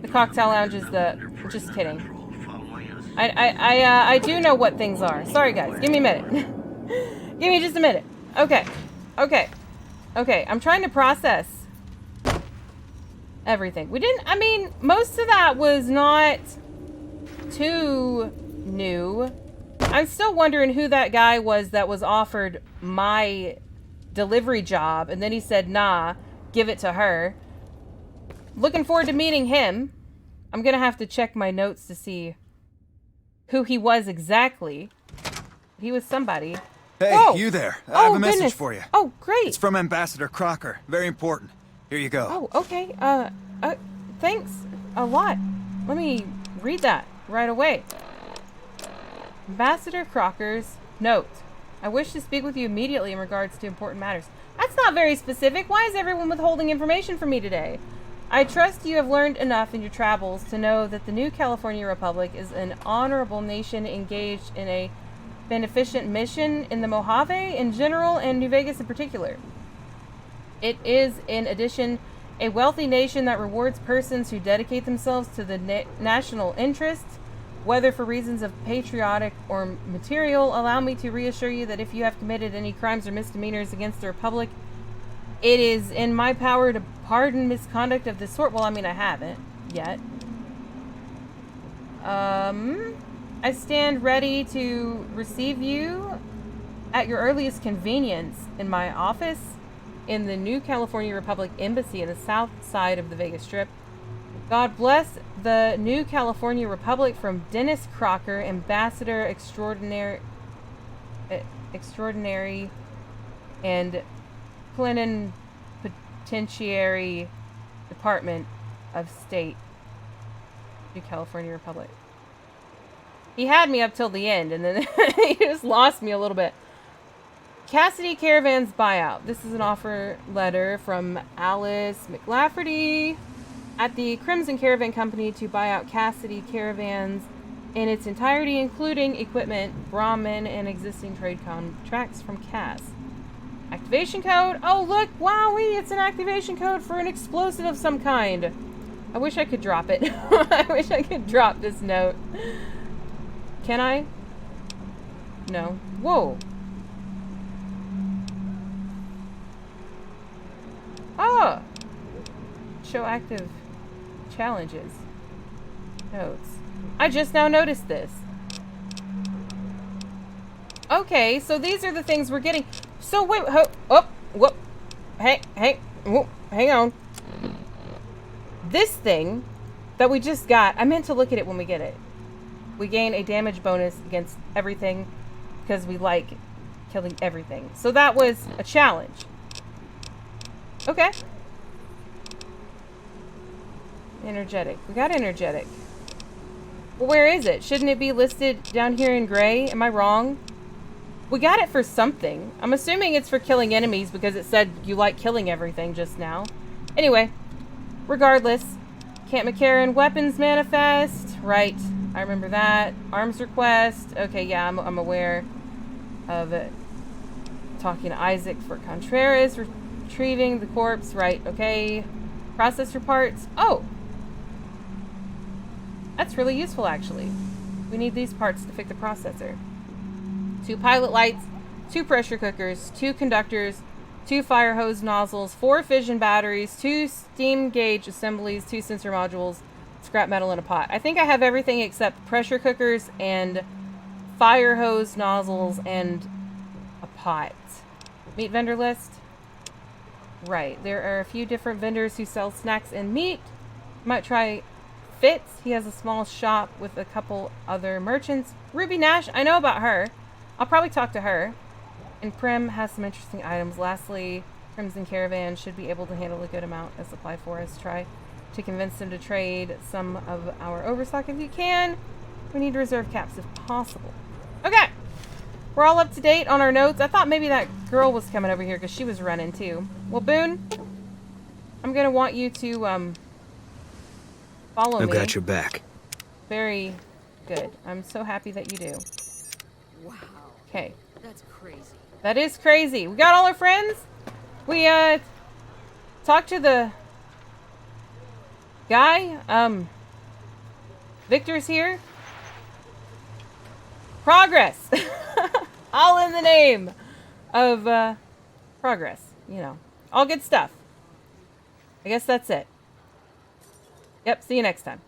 The cocktail lounge is the... Just kidding. I do know what things are. Sorry, guys. Give me a minute. Give me just a minute. Okay. Okay. Okay. I'm trying to process everything. We didn't... I mean, most of that was not too new. I'm still wondering who that guy was that was offered my delivery job, and then he said, nah, give it to her. Looking forward to meeting him. I'm gonna have to check my notes to see who he was exactly. He was somebody. Hey, Whoa. You there. I have a message for you. Oh, great. It's from Ambassador Crocker. Very important. Here you go. Oh, okay. Thanks a lot. Let me read that right away. Ambassador Crocker's note. I wish to speak with you immediately in regards to important matters. That's not very specific. Why is everyone withholding information from me today? I trust you have learned enough in your travels to know that the New California Republic is an honorable nation engaged in a beneficent mission in the Mojave in general and New Vegas in particular. It is, in addition, a wealthy nation that rewards persons who dedicate themselves to the national interest, whether for reasons of patriotic or material. Allow me to reassure you that if you have committed any crimes or misdemeanors against the Republic, it is in my power to pardon misconduct of this sort. Well, I mean, I haven't yet. I stand ready to receive you at your earliest convenience in my office in the New California Republic Embassy in the south side of the Vegas Strip. God bless the New California Republic, from Dennis Crocker, Ambassador Extraordinary and Plenipotentiary, Department of State, New California Republic. He had me up till the end, and then he just lost me a little bit. Cassidy Caravan's buyout. This is an offer letter from Alice McLafferty at the Crimson Caravan Company to buy out Cassidy Caravans in its entirety, including equipment, Brahmin, and existing trade contracts from Cass. Activation code. Oh, look. Wowee. It's an activation code for an explosive of some kind. I wish I could drop it. I wish I could drop this note. Can I? No. Whoa. Oh! Show active challenges. Notes. I just now noticed this. Okay, so these are the things we're getting. So wait, whoop. Hey, whoop, hang on. This thing that we just got, I meant to look at it when we get it. We gain a damage bonus against everything because we like killing everything. So that was a challenge. Okay. Energetic. We got energetic. Well, where is it? Shouldn't it be listed down here in gray? Am I wrong? We got it for something. I'm assuming it's for killing enemies because it said you like killing everything just now. Anyway, regardless. Camp McCarran weapons manifest. Right. I remember that. Arms request. Okay, yeah, I'm aware of it. Talking to Isaac for Contreras. Retrieving the corpse. Right, okay. Processor parts. Oh! That's really useful, actually. We need these parts to fix the processor. 2 pilot lights, 2 pressure cookers, 2 conductors, 2 fire hose nozzles, 4 fission batteries, 2 steam gauge assemblies, 2 sensor modules, scrap metal, and a pot. I think I have everything except pressure cookers and fire hose nozzles and a pot. Meat vendor list. Right. There are a few different vendors who sell snacks and meat. Might try Fitz. He has a small shop with a couple other merchants. Ruby Nash. I know about her. I'll probably talk to her. And Prim has some interesting items. Lastly, Crimson Caravan should be able to handle a good amount of supply for us. Try to convince them to trade some of our overstock if you can. We need to reserve caps if possible. Okay. We're all up to date on our notes. I thought maybe that girl was coming over here because she was running too. Well, Boone, I'm going to want you to follow me. I've got your back. Very good. I'm so happy that you do. Wow. Okay. That's crazy. That is crazy. We got all our friends. We talked to the guy. Victor's here. Progress. All in the name of progress. You know, all good stuff. I guess that's it. Yep, see you next time.